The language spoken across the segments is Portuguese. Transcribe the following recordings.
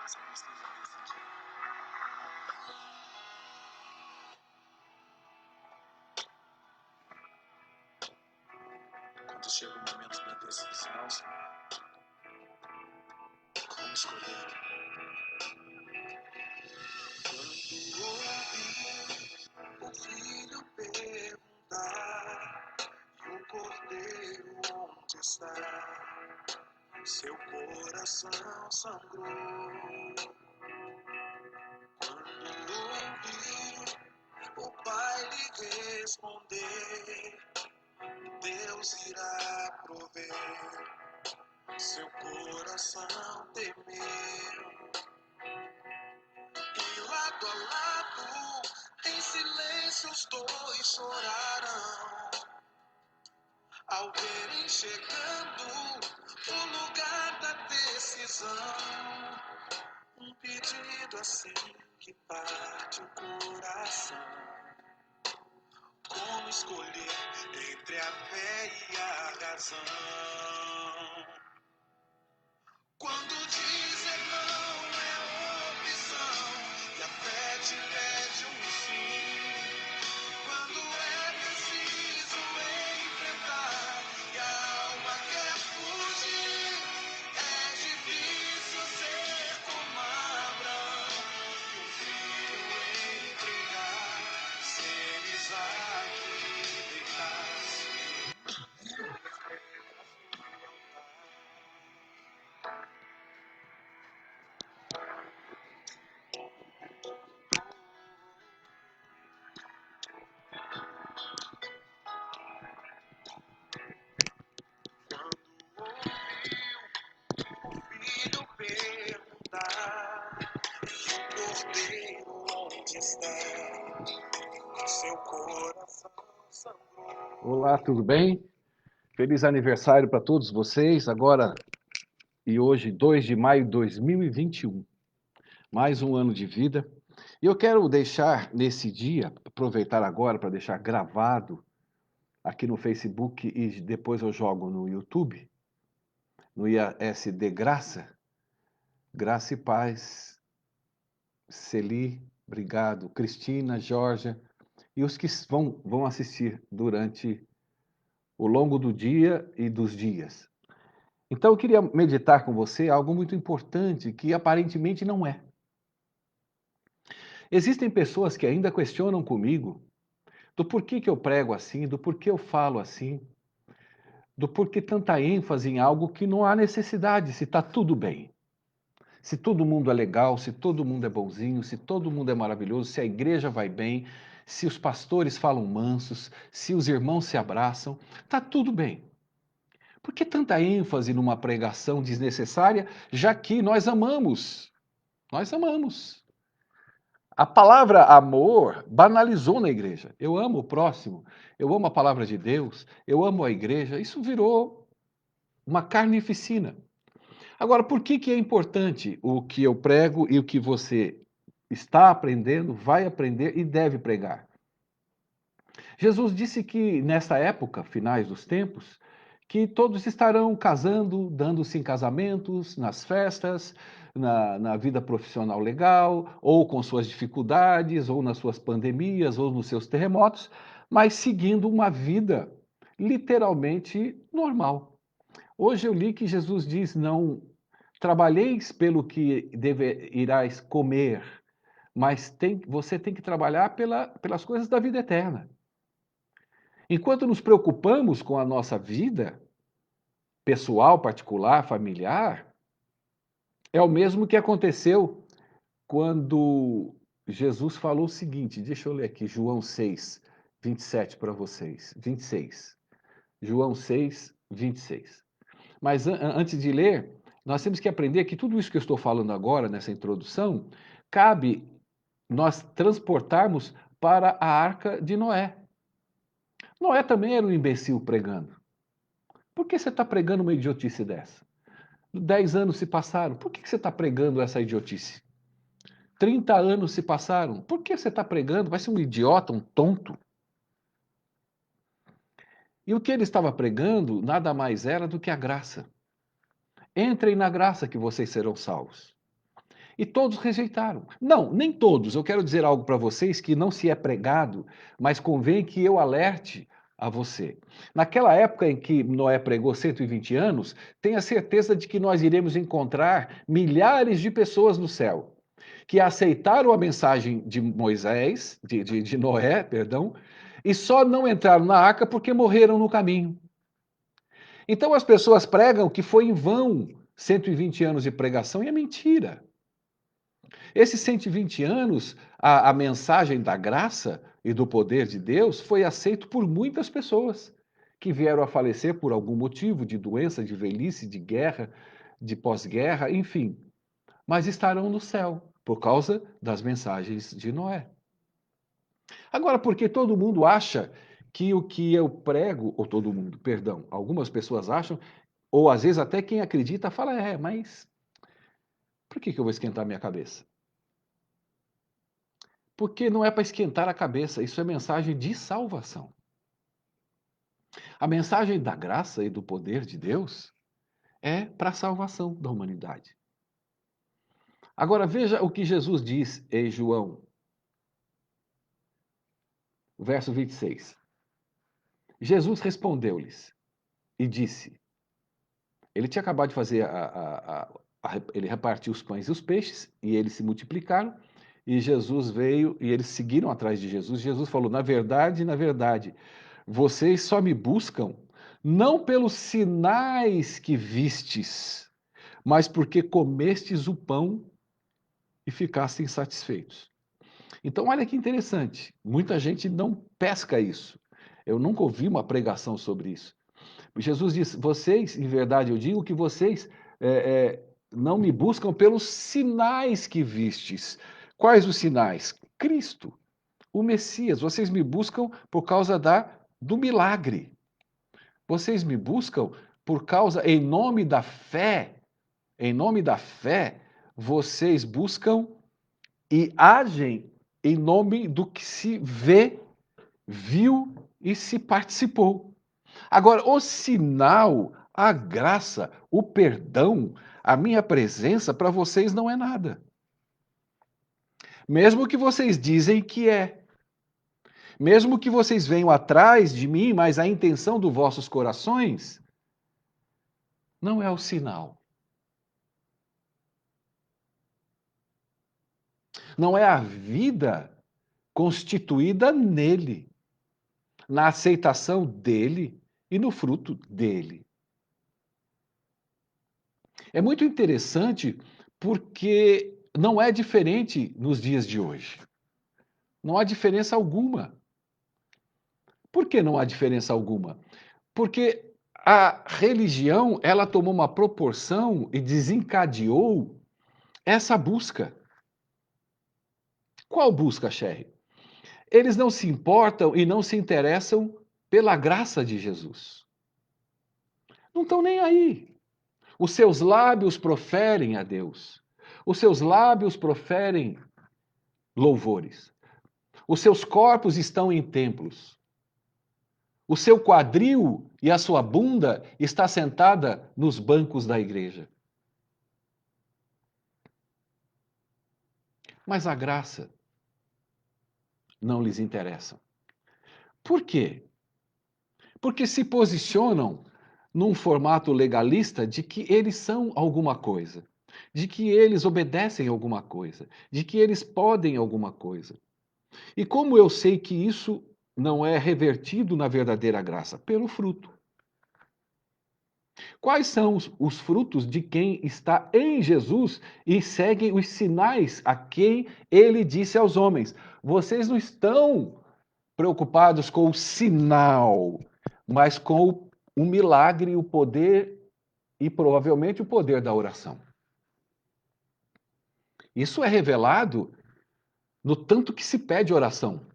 mais preciso decidir. Quando chega o momento da decisão, Senhor, como escolher? Quando ouvi o filho perguntar e o cordeiro onde está, seu coração sangrou. Quando ouvi o pai lhe responder, Deus irá prover, seu coração temeu. E lado a lado, em silêncio os dois choraram, ao verem chegando o lugar da decisão. Um pedido assim que parte o coração. Como escolher entre a fé e a razão? Quando dizer não é opção e a fé te pede sim. Quando é preciso enfrentar e a alma quer fugir, é difícil ser como Abraão e um filho entregar, ser Isaque deitar-se. Filho perguntar, o cordeiro onde está, seu coração sangrou. Olá, tudo bem? Feliz aniversário para todos vocês. Agora e hoje, 2 de maio de 2021. Mais um ano de vida. E eu quero deixar nesse dia, aproveitar agora para deixar gravado aqui no Facebook e depois eu jogo no YouTube, no IASD Graça. Graça e paz. Celi, obrigado. Cristina, Georgia e os que vão assistir durante o longo do dia e dos dias. Então eu queria meditar com você algo muito importante que aparentemente não é. Existem pessoas que ainda questionam comigo do porquê que eu prego assim, do porquê eu falo assim, do porquê tanta ênfase em algo que não há necessidade, se está tudo bem. Se todo mundo é legal, se todo mundo é bonzinho, se todo mundo é maravilhoso, se a igreja vai bem, se os pastores falam mansos, se os irmãos se abraçam, está tudo bem. Por que tanta ênfase numa pregação desnecessária, já que nós amamos? Nós amamos. A palavra amor banalizou na igreja. Eu amo o próximo, eu amo a palavra de Deus, eu amo a igreja. Isso virou uma carnificina. Agora, por que é importante o que eu prego e o que você está aprendendo, vai aprender e deve pregar? Jesus disse que nessa época, finais dos tempos, que todos estarão casando, dando-se em casamentos, nas festas, na vida profissional legal, ou com suas dificuldades, ou nas suas pandemias, ou nos seus terremotos, mas seguindo uma vida literalmente normal. Hoje eu li que Jesus diz: não trabalheis pelo que irás comer, mas você tem que trabalhar pelas coisas da vida eterna. Enquanto nos preocupamos com a nossa vida pessoal, particular, familiar, é o mesmo que aconteceu quando Jesus falou o seguinte, deixa eu ler aqui, João 6, 27 para vocês, 26. João 6, 26. Mas antes de ler, nós temos que aprender que tudo isso que eu estou falando agora, nessa introdução, cabe nós transportarmos para a arca de Noé. Noé também era um imbecil pregando. Por que você está pregando uma idiotice dessa? 10 anos se passaram, por que você está pregando essa idiotice? 30 anos se passaram, por que você está pregando? Vai ser um idiota, um tonto. E o que ele estava pregando nada mais era do que a graça. Entrem na graça que vocês serão salvos. E todos rejeitaram. Não, nem todos. Eu quero dizer algo para vocês que não se é pregado, mas convém que eu alerte a você. Naquela época em que Noé pregou 120 anos, tenha certeza de que nós iremos encontrar milhares de pessoas no céu que aceitaram a mensagem de Moisés, de Noé, perdão, e só não entraram na arca porque morreram no caminho. Então as pessoas pregam que foi em vão 120 anos de pregação e é mentira. Esses 120 anos, a mensagem da graça e do poder de Deus foi aceito por muitas pessoas que vieram a falecer por algum motivo, de doença, de velhice, de guerra, de pós-guerra, enfim, mas estarão no céu por causa das mensagens de Noé. Agora, porque todo mundo acha que o que eu prego, ou todo mundo, perdão, algumas pessoas acham, ou às vezes até quem acredita fala, mas por que eu vou esquentar minha cabeça? Porque não é para esquentar a cabeça, isso é mensagem de salvação. A mensagem da graça e do poder de Deus é para a salvação da humanidade. Agora veja o que Jesus diz em João, verso 26. Jesus respondeu-lhes e disse: ele tinha acabado de fazer ele repartiu os pães e os peixes, e eles se multiplicaram, e Jesus veio, e eles seguiram atrás de Jesus. Jesus falou: na verdade, vocês só me buscam não pelos sinais que vistes, mas porque comestes o pão e ficastem satisfeitos. Então, olha que interessante, muita gente não pesca isso. Eu nunca ouvi uma pregação sobre isso. Jesus diz: vocês, em verdade, eu digo que vocês não me buscam pelos sinais que vistes. Quais os sinais? Cristo, o Messias. Vocês me buscam por causa do milagre. Vocês me buscam por causa, em nome da fé, vocês buscam e agem em nome do que se vê, viu e se participou. Agora, o sinal, a graça, o perdão, a minha presença para vocês não é nada. Mesmo que vocês dizem que é. Mesmo que vocês venham atrás de mim, mas a intenção dos vossos corações não é o sinal. Não é a vida constituída nele, na aceitação dele e no fruto dele. É muito interessante porque não é diferente nos dias de hoje. Não há diferença alguma. Por que não há diferença alguma? Porque a religião, ela tomou uma proporção e desencadeou essa busca. Qual busca, Sherry? Eles não se importam e não se interessam pela graça de Jesus. Não estão nem aí. Os seus lábios proferem a Deus. Os seus lábios proferem louvores. Os seus corpos estão em templos. O seu quadril e a sua bunda está sentada nos bancos da igreja. Mas a graça não lhes interessa. Por quê? Porque se posicionam num formato legalista de que eles são alguma coisa, de que eles obedecem alguma coisa, de que eles podem alguma coisa. E como eu sei que isso não é revertido na verdadeira graça? Pelo fruto. Quais são os frutos de quem está em Jesus e seguem os sinais a quem ele disse aos homens? Vocês não estão preocupados com o sinal, mas com o milagre, o poder e provavelmente o poder da oração. Isso é revelado no tanto que se pede oração.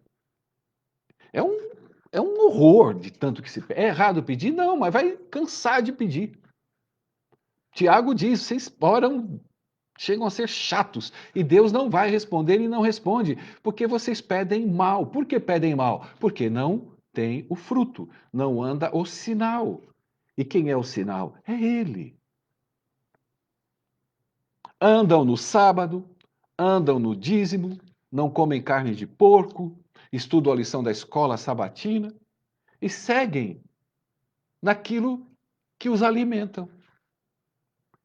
É um, é um horror de tanto que se pede. É errado pedir? Não, mas vai cansar de pedir. Tiago diz: vocês oram, chegam a ser chatos, e Deus não vai responder e não responde, porque vocês pedem mal. Por que pedem mal? Porque não tem o fruto, não anda o sinal. E quem é o sinal? É Ele. Andam no sábado, andam no dízimo, não comem carne de porco, estudam a lição da escola sabatina e seguem naquilo que os alimentam.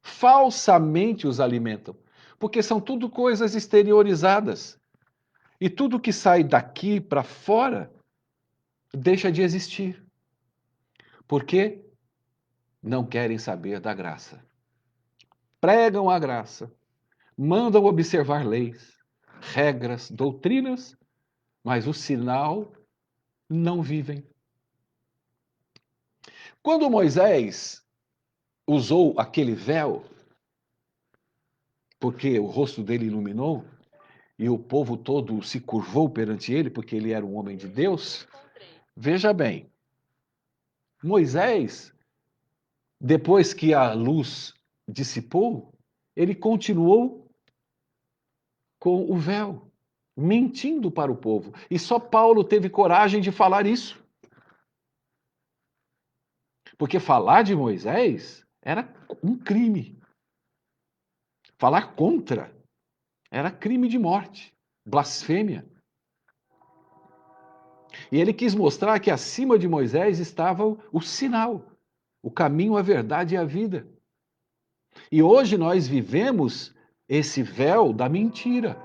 Falsamente os alimentam, porque são tudo coisas exteriorizadas. E tudo que sai daqui para fora deixa de existir, porque não querem saber da graça. Pregam a graça, mandam observar leis, regras, doutrinas, mas o sinal não vivem. Quando Moisés usou aquele véu, porque o rosto dele iluminou, e o povo todo se curvou perante ele, porque ele era um homem de Deus, veja bem, Moisés, depois que a luz dissipou, ele continuou com o véu, mentindo para o povo. E só Paulo teve coragem de falar isso. Porque falar de Moisés era um crime. Falar contra era crime de morte, blasfêmia. E ele quis mostrar que acima de Moisés estava o sinal, o caminho, a verdade e a vida. E hoje nós vivemos esse véu da mentira.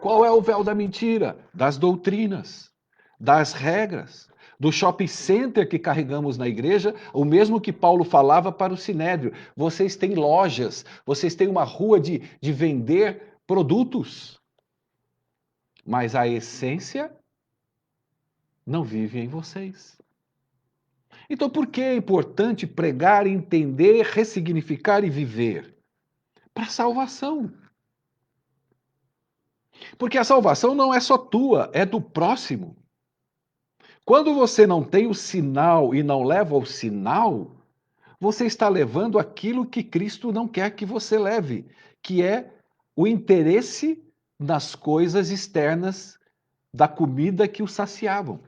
Qual é o véu da mentira? Das doutrinas, das regras, do shopping center que carregamos na igreja, o mesmo que Paulo falava para o Sinédrio. Vocês têm lojas, vocês têm uma rua de vender produtos, mas a essência não vive em vocês. Então, por que é importante pregar, entender, ressignificar e viver? Para salvação. Porque a salvação não é só tua, é do próximo. Quando você não tem o sinal e não leva o sinal, você está levando aquilo que Cristo não quer que você leve, que é o interesse nas coisas externas da comida que o saciavam.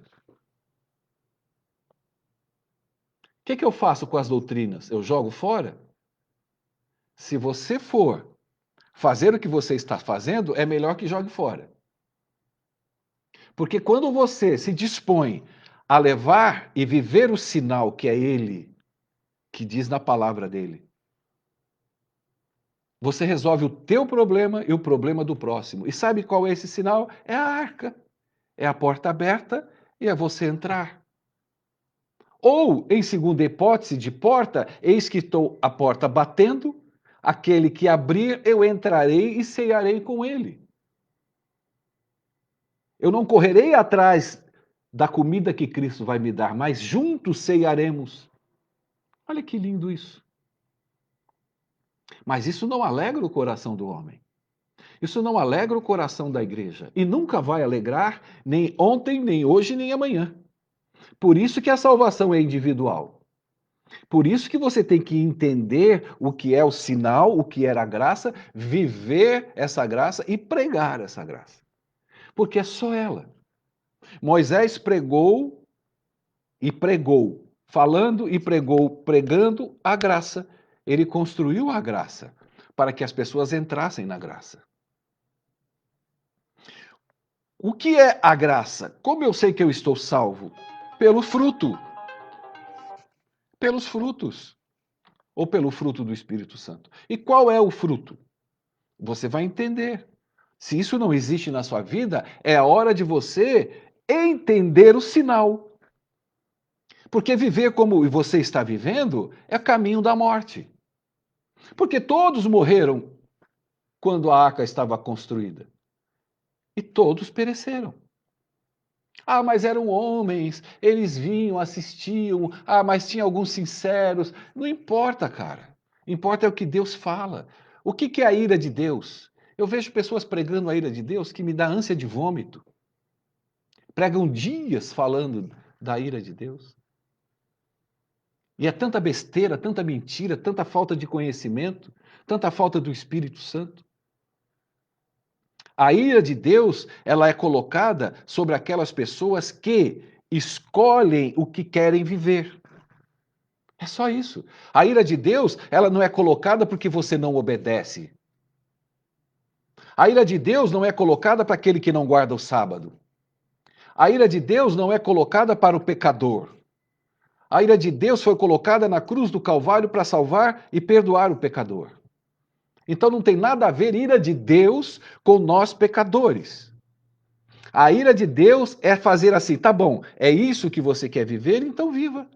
O que eu faço com as doutrinas? Eu jogo fora? Se você for fazer o que você está fazendo, é melhor que jogue fora. Porque quando você se dispõe a levar e viver o sinal que é Ele, que diz na palavra dele, você resolve o teu problema e o problema do próximo. E sabe qual é esse sinal? É a arca. É a porta aberta e é você entrar. Ou, em segunda hipótese de porta, eis que estou a porta batendo, aquele que abrir, eu entrarei e cearei com ele. Eu não correrei atrás da comida que Cristo vai me dar, mas juntos cearemos. Olha que lindo isso. Mas isso não alegra o coração do homem. Isso não alegra o coração da igreja. E nunca vai alegrar, nem ontem, nem hoje, nem amanhã. Por isso que a salvação é individual. Por isso que você tem que entender o que é o sinal, o que era a graça, viver essa graça e pregar essa graça. Porque é só ela. Moisés pregou e pregou, falando e pregou, pregando a graça. Ele construiu a graça para que as pessoas entrassem na graça. O que é a graça? Como eu sei que eu estou salvo? Pelo fruto. Pelos frutos. Ou pelo fruto do Espírito Santo. E qual é o fruto? Você vai entender. Se isso não existe na sua vida, é a hora de você entender o sinal. Porque viver como você está vivendo é caminho da morte. Porque todos morreram quando a arca estava construída. E todos pereceram. Ah, mas eram homens, eles vinham, assistiam. Ah, mas tinha alguns sinceros. Não importa, cara. Importa é o que Deus fala. O que é a ira de Deus? Eu vejo pessoas pregando a ira de Deus que me dá ânsia de vômito. Pregam dias falando da ira de Deus. E é tanta besteira, tanta mentira, tanta falta de conhecimento, tanta falta do Espírito Santo. A ira de Deus, ela é colocada sobre aquelas pessoas que escolhem o que querem viver. É só isso. A ira de Deus, ela não é colocada porque você não obedece. A ira de Deus não é colocada para aquele que não guarda o sábado. A ira de Deus não é colocada para o pecador. A ira de Deus foi colocada na cruz do Calvário para salvar e perdoar o pecador. Então não tem nada a ver ira de Deus com nós pecadores. A ira de Deus é fazer assim, tá bom, é isso que você quer viver, então viva.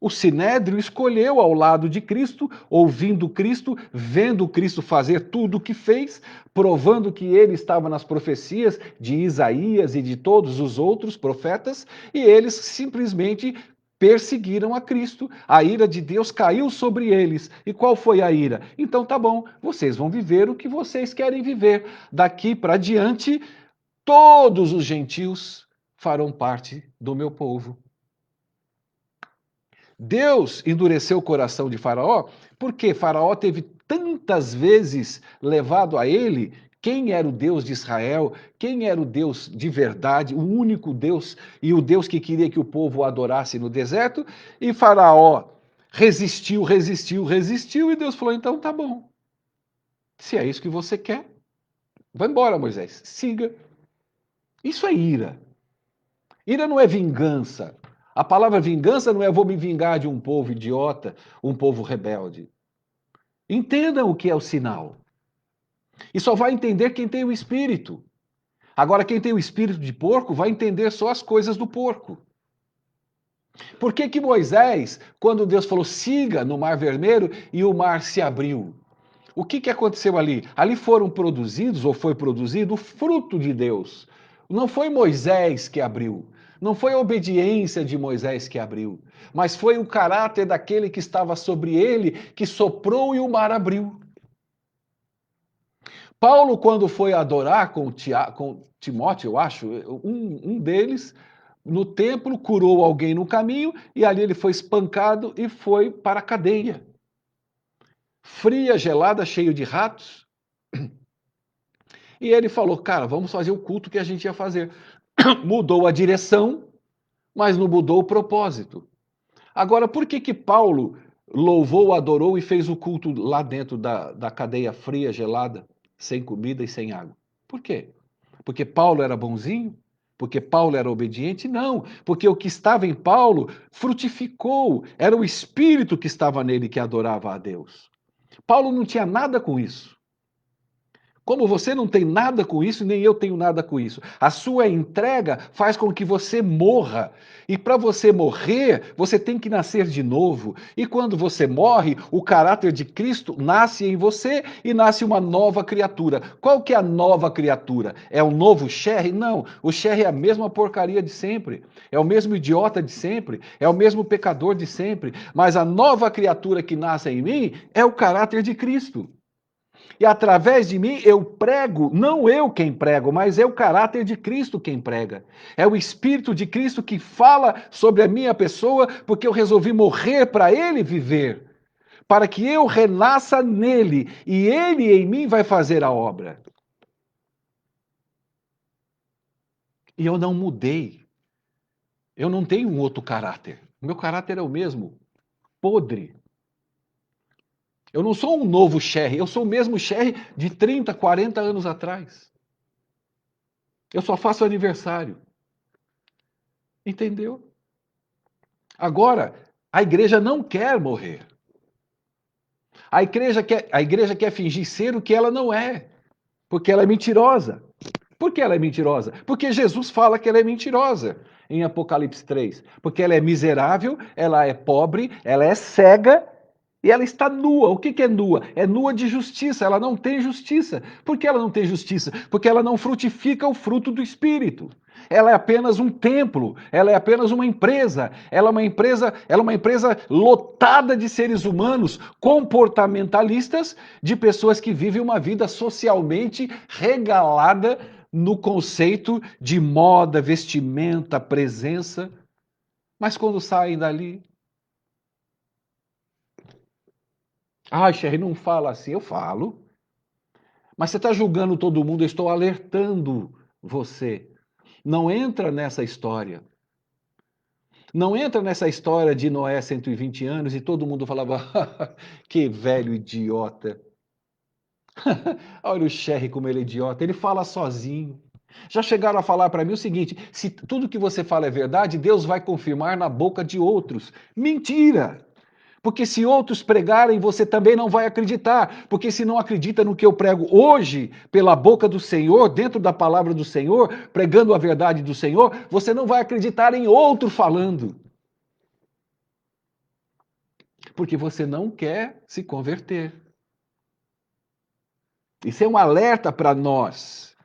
O Sinédrio escolheu ao lado de Cristo, ouvindo Cristo, vendo Cristo fazer tudo o que fez, provando que ele estava nas profecias de Isaías e de todos os outros profetas, e eles simplesmente perseguiram a Cristo. A ira de Deus caiu sobre eles. E qual foi a ira? Então tá bom, vocês vão viver o que vocês querem viver. Daqui para diante, todos os gentios farão parte do meu povo. Deus endureceu o coração de Faraó porque Faraó teve tantas vezes levado a ele quem era o Deus de Israel, quem era o Deus de verdade, o único Deus e o Deus que queria que o povo o adorasse no deserto, e Faraó resistiu, resistiu, resistiu, e Deus falou: então tá bom. Se é isso que você quer, vai embora, Moisés, siga. Isso é ira. Ira não é vingança. A palavra vingança não é vou me vingar de um povo idiota, um povo rebelde. Entendam o que é o sinal. E só vai entender quem tem o espírito. Agora, quem tem o espírito de porco vai entender só as coisas do porco. Por que que Moisés, quando Deus falou siga no Mar Vermelho e o mar se abriu? O que que aconteceu ali? Ali foram produzidos, ou foi produzido, o fruto de Deus. Não foi Moisés que abriu. Não foi a obediência de Moisés que abriu. Mas foi o caráter daquele que estava sobre ele que soprou e o mar abriu. Paulo, quando foi adorar com Timóteo, eu acho, um deles, no templo, curou alguém no caminho e ali ele foi espancado e foi para a cadeia. Fria, gelada, cheio de ratos. E ele falou, cara, vamos fazer o culto que a gente ia fazer. Mudou a direção, mas não mudou o propósito. Agora, por que que Paulo louvou, adorou e fez o culto lá dentro da cadeia fria, gelada, sem comida e sem água? Por quê? Porque Paulo era bonzinho? Porque Paulo era obediente? Não, porque o que estava em Paulo frutificou, era o Espírito que estava nele que adorava a Deus. Paulo não tinha nada com isso. Como você não tem nada com isso, nem eu tenho nada com isso. A sua entrega faz com que você morra. E para você morrer, você tem que nascer de novo. E quando você morre, o caráter de Cristo nasce em você e nasce uma nova criatura. Qual que é a nova criatura? É um novo Sherry? Não. O Sherry é a mesma porcaria de sempre. É o mesmo idiota de sempre. É o mesmo pecador de sempre. Mas a nova criatura que nasce em mim é o caráter de Cristo. E através de mim eu prego, não eu quem prego, mas é o caráter de Cristo quem prega. É o Espírito de Cristo que fala sobre a minha pessoa, porque eu resolvi morrer para Ele viver, para que eu renasça nele e Ele em mim vai fazer a obra. E eu não mudei. Eu não tenho um outro caráter. O meu caráter é o mesmo, podre. Eu não sou um novo Sherry, eu sou o mesmo Sherry de 30, 40 anos atrás. Eu só faço aniversário. Entendeu? Agora, a igreja não quer morrer. A igreja quer fingir ser o que ela não é, porque ela é mentirosa. Por que ela é mentirosa? Porque Jesus fala que ela é mentirosa em Apocalipse 3. Porque ela é miserável, ela é pobre, ela é cega e ela está nua. O que é nua? É nua de justiça. Ela não tem justiça. Por que ela não tem justiça? Porque ela não frutifica o fruto do Espírito. Ela é apenas um templo, ela é apenas uma empresa, ela é uma empresa lotada de seres humanos comportamentalistas, de pessoas que vivem uma vida socialmente regalada no conceito de moda, vestimenta, presença. Mas quando saem dali, Sherry, não fala assim, eu falo. Mas você está julgando todo mundo, eu estou alertando você. Não entra nessa história. Não entra nessa história de Noé 120 anos e todo mundo falava, que velho idiota. Olha o Sherry como ele é idiota, ele fala sozinho. Já chegaram a falar para mim o seguinte: se tudo que você fala é verdade, Deus vai confirmar na boca de outros. Mentira! Porque se outros pregarem, você também não vai acreditar. Porque se não acredita no que eu prego hoje, pela boca do Senhor, dentro da palavra do Senhor, pregando a verdade do Senhor, você não vai acreditar em outro falando. Porque você não quer se converter. Isso é um alerta para nós.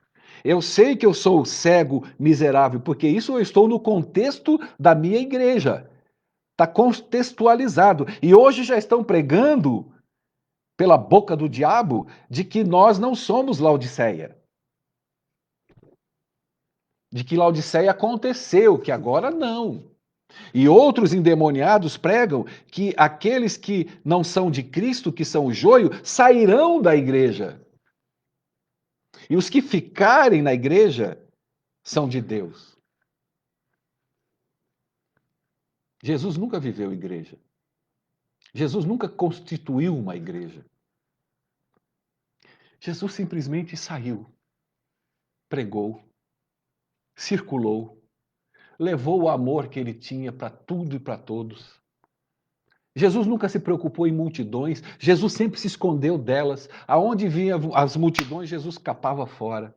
Eu sei que eu sou cego, miserável, porque isso eu estou no contexto da minha igreja. Está contextualizado. E hoje já estão pregando, pela boca do diabo, de que nós não somos Laodiceia. De que Laodiceia aconteceu, que agora não. E outros endemoniados pregam que aqueles que não são de Cristo, que são o joio, sairão da igreja. E os que ficarem na igreja são de Deus. Jesus nunca viveu igreja. Jesus nunca constituiu uma igreja. Jesus simplesmente saiu, pregou, circulou, levou o amor que ele tinha para tudo e para todos. Jesus nunca se preocupou em multidões, Jesus sempre se escondeu delas. Aonde vinham as multidões, Jesus escapava fora.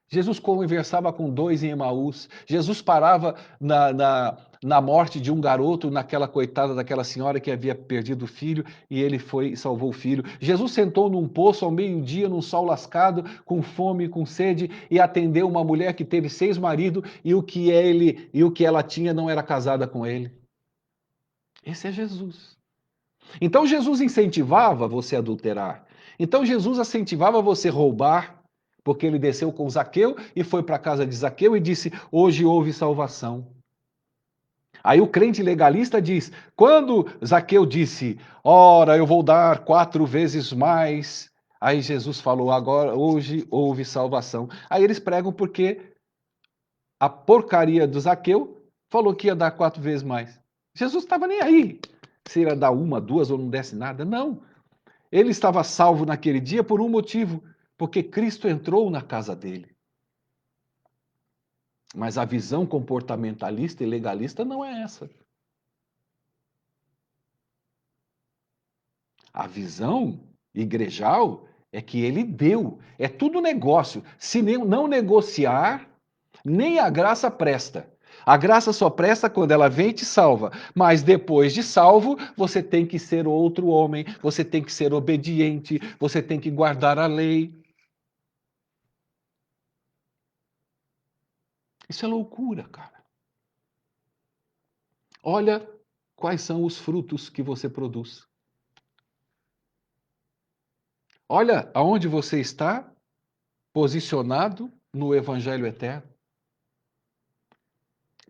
Jesus conversava com dois em Emaús. Jesus parava na morte de um garoto, naquela coitada daquela senhora que havia perdido o filho, e ele foi e salvou o filho. Jesus sentou num poço ao meio-dia, num sol lascado, com fome e com sede, e atendeu uma mulher que teve 6 maridos, e o que ela tinha não era casada com ele. Esse é Jesus. Então Jesus incentivava você a adulterar. Então Jesus incentivava você a roubar, porque ele desceu com Zaqueu e foi para a casa de Zaqueu e disse: Hoje houve salvação. Aí o crente legalista diz: quando Zaqueu disse: Ora, eu vou dar 4 vezes mais. Aí Jesus falou: Agora, hoje houve salvação. Aí eles pregam porque a porcaria do Zaqueu falou que ia dar 4 vezes mais. Jesus estava nem aí. Se ia dar uma, duas ou não desse nada. Não. Ele estava salvo naquele dia por um motivo, porque Cristo entrou na casa dele. Mas a visão comportamentalista e legalista não é essa. A visão igrejal é que ele deu. É tudo negócio. Se não negociar, nem a graça presta. A graça só presta quando ela vem e te salva. Mas depois de salvo, você tem que ser outro homem, você tem que ser obediente, você tem que guardar a lei. Isso é loucura, cara. Olha quais são os frutos que você produz. Olha aonde você está posicionado no Evangelho eterno.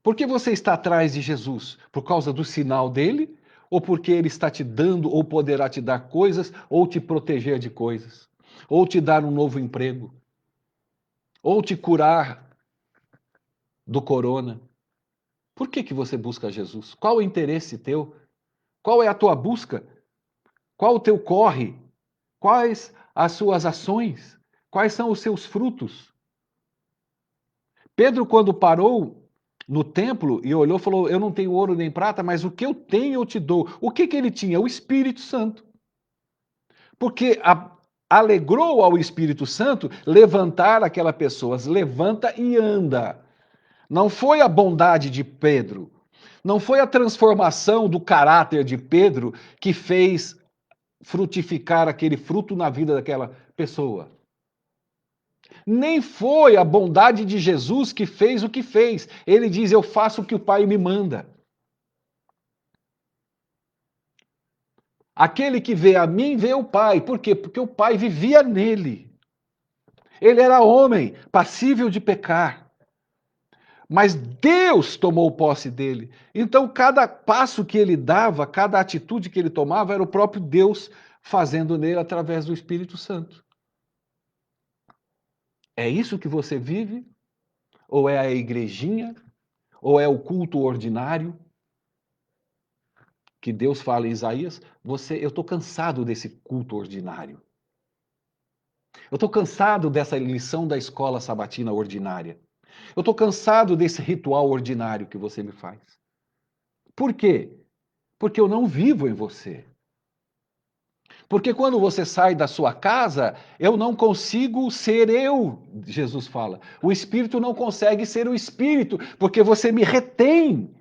Por que você está atrás de Jesus? Por causa do sinal dele? Ou porque ele está te dando ou poderá te dar coisas, ou te proteger de coisas? Ou te dar um novo emprego? Ou te curar do corona? Por que você busca Jesus? Qual o interesse teu? Qual é a tua busca? Qual o teu corre? Quais as suas ações? Quais são os seus frutos? Pedro, quando parou no templo e olhou, falou: Eu não tenho ouro nem prata, mas o que eu tenho eu te dou. O que ele tinha? O Espírito Santo. Porque alegrou ao Espírito Santo levantar aquela pessoa. Levanta e anda. Não foi a bondade de Pedro, não foi a transformação do caráter de Pedro que fez frutificar aquele fruto na vida daquela pessoa. Nem foi a bondade de Jesus que fez o que fez. Ele diz: Eu faço o que o Pai me manda. Aquele que vê a mim, vê o Pai. Por quê? Porque o Pai vivia nele. Ele era homem, passível de pecar. Mas Deus tomou posse dele. Então, cada passo que ele dava, cada atitude que ele tomava, era o próprio Deus fazendo nele através do Espírito Santo. É isso que você vive? Ou é a igrejinha? Ou é o culto ordinário? Que Deus fala em Isaías, eu estou cansado desse culto ordinário. Eu estou cansado dessa lição da escola sabatina ordinária. Eu estou cansado desse ritual ordinário que você me faz. Por quê? Porque eu não vivo em você. Porque quando você sai da sua casa, eu não consigo ser eu, Jesus fala. O Espírito não consegue ser o Espírito, porque você me retém.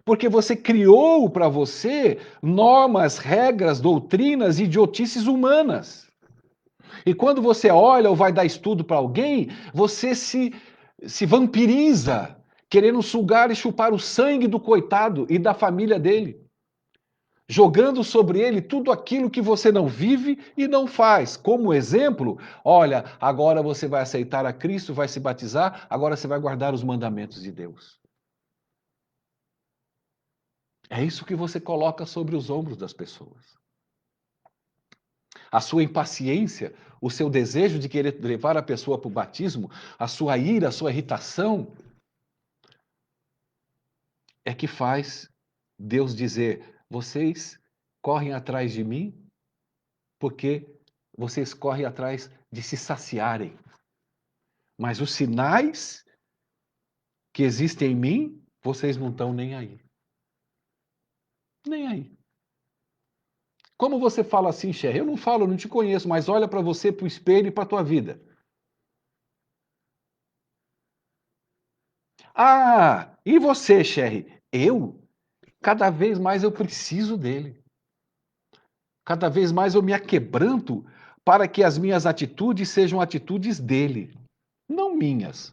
Porque você criou para você normas, regras, doutrinas, idiotices humanas. E quando você olha ou vai dar estudo para alguém, você se vampiriza, querendo sugar e chupar o sangue do coitado e da família dele, jogando sobre ele tudo aquilo que você não vive e não faz. Como exemplo, olha, agora você vai aceitar a Cristo, vai se batizar, agora você vai guardar os mandamentos de Deus. É isso que você coloca sobre os ombros das pessoas. A sua impaciência, o seu desejo de querer levar a pessoa para o batismo, a sua ira, a sua irritação, é que faz Deus dizer: vocês correm atrás de mim porque vocês correm atrás de se saciarem. Mas os sinais que existem em mim, vocês não estão nem aí. Nem aí. Como você fala assim, Cher? Eu não falo, eu não te conheço, mas olha para você, para o espelho e para a tua vida. Ah, e você, Cher? Eu? Cada vez mais eu preciso dele. Cada vez mais eu me aquebranto para que as minhas atitudes sejam atitudes dele, não minhas.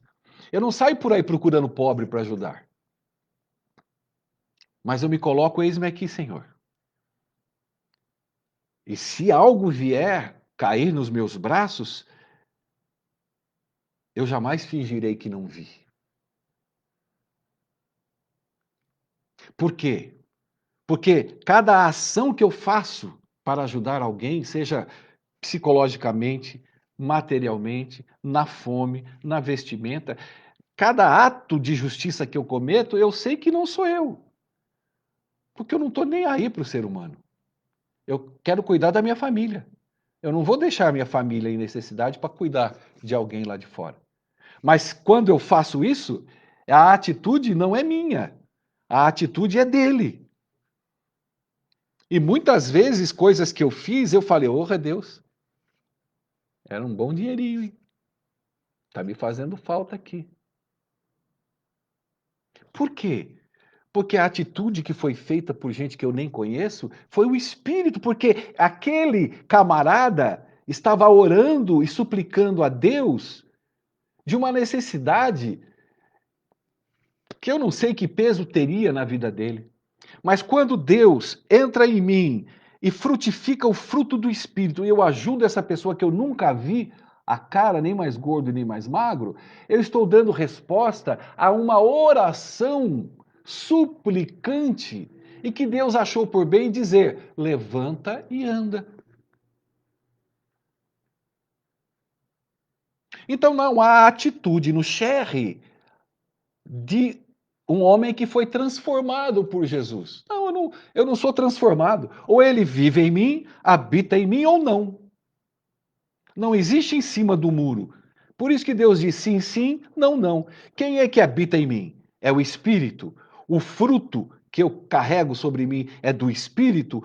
Eu não saio por aí procurando pobre para ajudar. Mas eu me coloco, eis-me aqui, Senhor. E se algo vier cair nos meus braços, eu jamais fingirei que não vi. Por quê? Porque cada ação que eu faço para ajudar alguém, seja psicologicamente, materialmente, na fome, na vestimenta, cada ato de justiça que eu cometo, eu sei que não sou eu. Porque eu não estou nem aí para o ser humano. Eu quero cuidar da minha família. Eu não vou deixar a minha família em necessidade para cuidar de alguém lá de fora. Mas quando eu faço isso, a atitude não é minha. A atitude é dele. E muitas vezes, coisas que eu fiz, eu falei, oh, Deus, era um bom dinheirinho, hein? Tá me fazendo falta aqui. Por quê? Porque a atitude que foi feita por gente que eu nem conheço foi o Espírito, porque aquele camarada estava orando e suplicando a Deus de uma necessidade que eu não sei que peso teria na vida dele. Mas quando Deus entra em mim e frutifica o fruto do Espírito, e eu ajudo essa pessoa que eu nunca vi a cara, nem mais gordo nem mais magro, eu estou dando resposta a uma oração suplicante e que Deus achou por bem dizer: levanta e anda. Então não há atitude no Sherry de um homem que foi transformado por Jesus. Não, eu não sou transformado. Ou ele vive em mim, habita em mim ou não. Não existe em cima do muro. Por isso que Deus diz sim, sim, não, não. Quem é que habita em mim? É o Espírito. O fruto que eu carrego sobre mim é do Espírito.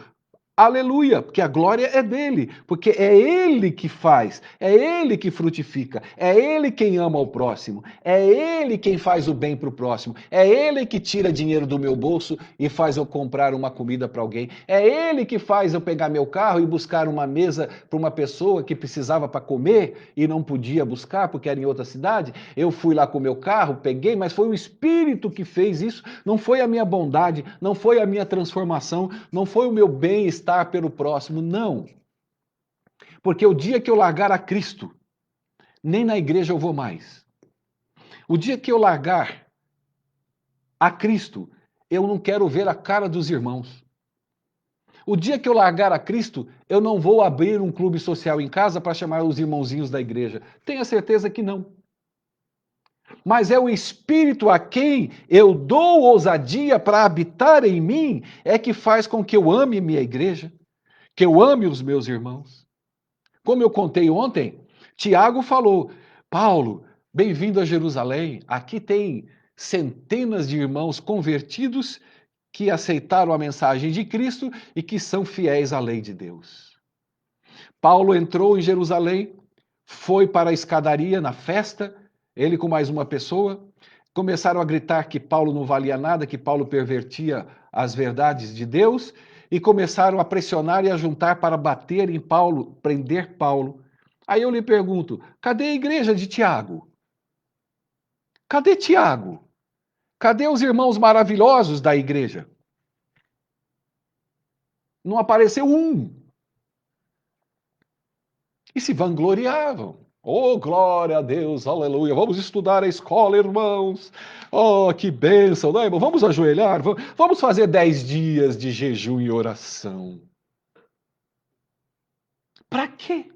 Aleluia, porque a glória é dele, porque é ele que faz, é ele que frutifica, é ele quem ama o próximo, é ele quem faz o bem para o próximo, é ele que tira dinheiro do meu bolso e faz eu comprar uma comida para alguém, é ele que faz eu pegar meu carro e buscar uma mesa para uma pessoa que precisava para comer e não podia buscar porque era em outra cidade. Eu fui lá com o meu carro, peguei, mas foi o Espírito que fez isso, não foi a minha bondade, não foi a minha transformação, não foi o meu bem-estar pelo próximo, não. Porque o dia que eu largar a Cristo, nem na igreja eu vou mais. O dia que eu largar a Cristo, eu não quero ver a cara dos irmãos. O dia que eu largar a Cristo, eu não vou abrir um clube social em casa para chamar os irmãozinhos da igreja. Tenha certeza que não. Mas é o Espírito a quem eu dou ousadia para habitar em mim, é que faz com que eu ame minha igreja, que eu ame os meus irmãos. Como eu contei ontem, Tiago falou: Paulo, bem-vindo a Jerusalém. Aqui tem centenas de irmãos convertidos que aceitaram a mensagem de Cristo e que são fiéis à lei de Deus. Paulo entrou em Jerusalém, foi para a escadaria na festa, ele com mais uma pessoa, começaram a gritar que Paulo não valia nada, que Paulo pervertia as verdades de Deus, e começaram a pressionar e a juntar para bater em Paulo, prender Paulo. Aí eu lhe pergunto: cadê a igreja de Tiago? Cadê Tiago? Cadê os irmãos maravilhosos da igreja? Não apareceu um. E se vangloriavam. Oh, glória a Deus, aleluia. Vamos estudar a escola, irmãos. Oh, que bênção, né, irmão? Vamos ajoelhar, vamos fazer 10 dias de jejum e oração. Para quê?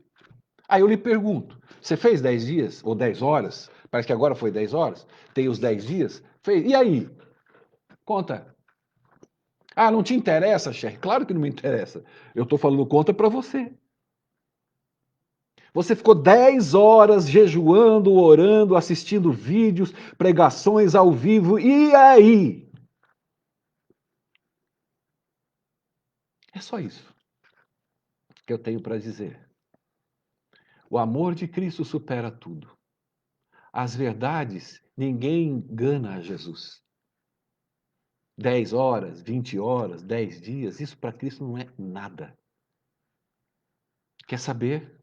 Aí eu lhe pergunto: você fez 10 dias ou 10 horas? Parece que agora foi 10 horas. Tem os 10 dias? Fez. E aí? Conta. Ah, não te interessa, chefe? Claro que não me interessa. Eu estou falando conta para você. Você ficou 10 horas jejuando, orando, assistindo vídeos, pregações ao vivo. E aí? É só isso que eu tenho para dizer. O amor de Cristo supera tudo. As verdades, ninguém engana a Jesus. 10 horas, 20 horas, 10 dias, isso para Cristo não é nada. Quer saber?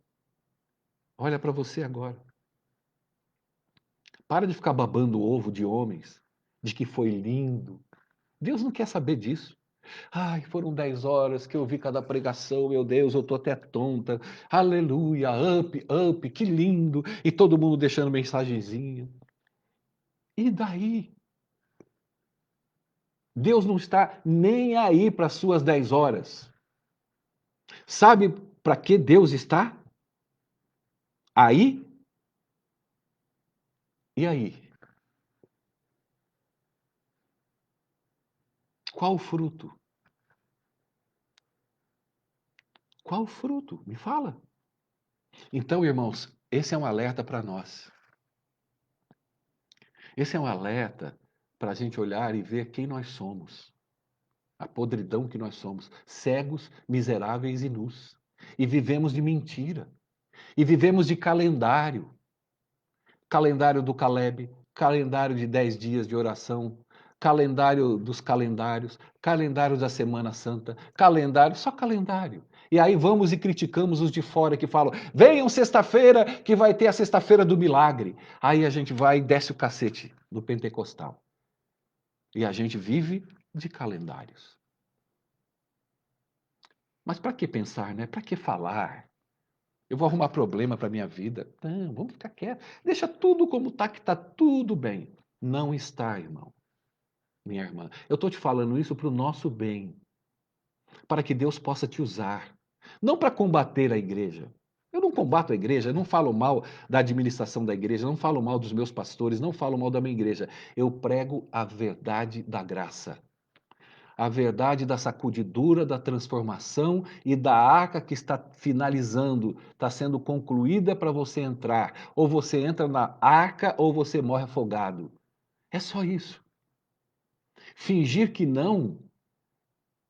Olha para você agora. Para de ficar babando o ovo de homens, de que foi lindo. Deus não quer saber disso. Ai, foram 10 horas que eu vi cada pregação, meu Deus, eu tô até tonta. Aleluia, up, up, que lindo. E todo mundo deixando mensagenzinha. E daí? Deus não está nem aí para as suas 10 horas. Sabe para que Deus está? Aí? E aí? Qual o fruto? Qual o fruto? Me fala. Então, irmãos, esse é um alerta para nós. Esse é um alerta para a gente olhar e ver quem nós somos. A podridão que nós somos, cegos, miseráveis e nus. E vivemos de mentira. E vivemos de calendário. Calendário do Caleb, calendário de 10 dias de oração, calendário dos calendários, calendário da Semana Santa, calendário, só calendário. E aí vamos e criticamos os de fora que falam: venham sexta-feira que vai ter a sexta-feira do milagre. Aí a gente vai e desce o cacete no pentecostal. E a gente vive de calendários. Mas para que pensar, né? Para que falar? Eu vou arrumar problema para minha vida. Não, vamos ficar quietos. Deixa tudo como está, que está tudo bem. Não está, irmão, minha irmã. Eu estou te falando isso para o nosso bem, para que Deus possa te usar. Não para combater a igreja. Eu não combato a igreja, eu não falo mal da administração da igreja, não falo mal dos meus pastores, não falo mal da minha igreja. Eu prego a verdade da graça. A verdade da sacudidura, da transformação e da arca que está finalizando, está sendo concluída para você entrar. Ou você entra na arca ou você morre afogado. É só isso. Fingir que não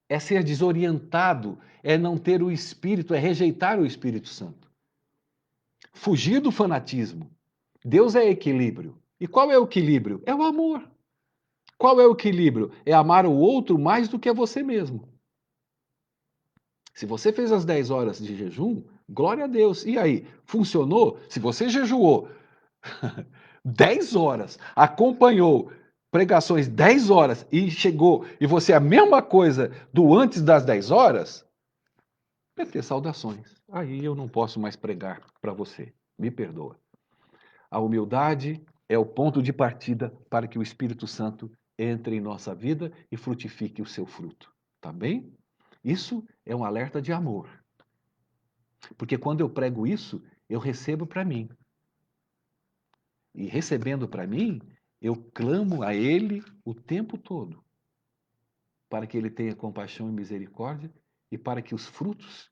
é ser desorientado, é não ter o Espírito, é rejeitar o Espírito Santo. Fugir do fanatismo. Deus é equilíbrio. E qual é o equilíbrio? É o amor. Qual é o equilíbrio? É amar o outro mais do que a você mesmo. Se você fez as 10 horas de jejum, glória a Deus. E aí, funcionou? Se você jejuou 10 horas, acompanhou pregações 10 horas e chegou, e você é a mesma coisa do antes das 10 horas, PT, saudações. Aí eu não posso mais pregar para você. Me perdoa. A humildade é o ponto de partida para que o Espírito Santo entre em nossa vida e frutifique o seu fruto. Tá bem? Isso é um alerta de amor. Porque quando eu prego isso, eu recebo para mim. E recebendo para mim, eu clamo a Ele o tempo todo, para que Ele tenha compaixão e misericórdia e para que os frutos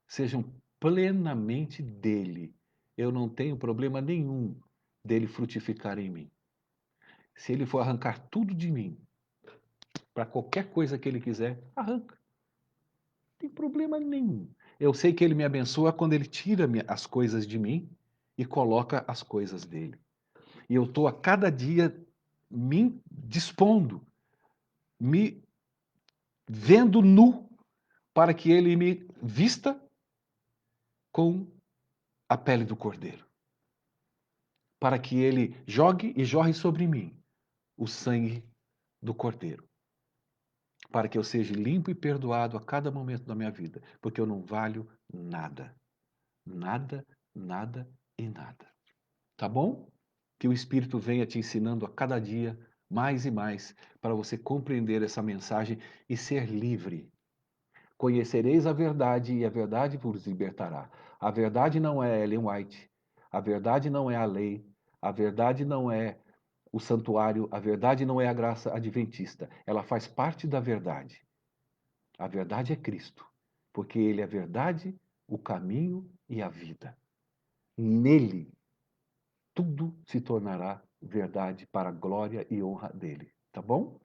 sejam plenamente dele. eu não tenho problema nenhum dele frutificar em mim. Se ele for arrancar tudo de mim, para qualquer coisa que ele quiser, arranca. Não tem problema nenhum. Eu sei que ele me abençoa quando ele tira as coisas de mim e coloca as coisas dele. E eu estou a cada dia me dispondo, me vendo nu para que ele me vista com a pele do cordeiro. Para que ele jogue e jorre sobre mim o sangue do cordeiro. Para que eu seja limpo e perdoado a cada momento da minha vida. Porque eu não valho nada. Nada, nada e nada. Tá bom? Que o Espírito venha te ensinando a cada dia mais e mais para você compreender essa mensagem e ser livre. Conhecereis a verdade e a verdade vos libertará. A verdade não é Ellen White. A verdade não é a lei. A verdade não é o santuário. A verdade não é a graça adventista. Ela faz parte da verdade. A verdade é Cristo, porque Ele é a verdade, o caminho e a vida. Nele, tudo se tornará verdade para a glória e honra dele. Tá bom?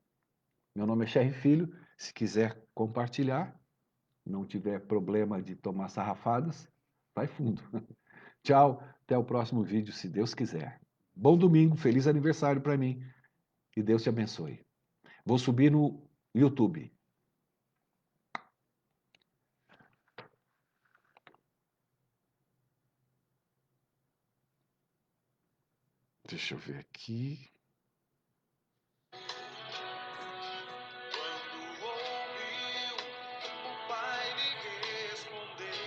Meu nome é Cherry Filho. Se quiser compartilhar, não tiver problema de tomar sarrafadas, vai fundo. Tchau, até o próximo vídeo, se Deus quiser. Bom domingo, feliz aniversário para mim e Deus te abençoe. Vou subir no YouTube. Deixa eu ver aqui. Quando ouviu o pai lhe responder,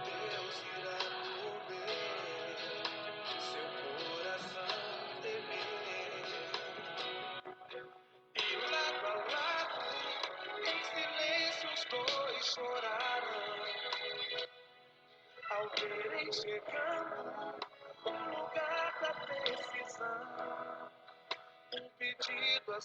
Deus irá mover seu coração temer. E lado a lado, em silêncio os dois choraram, ao verem chegando o lugar da decisão. Um pedido a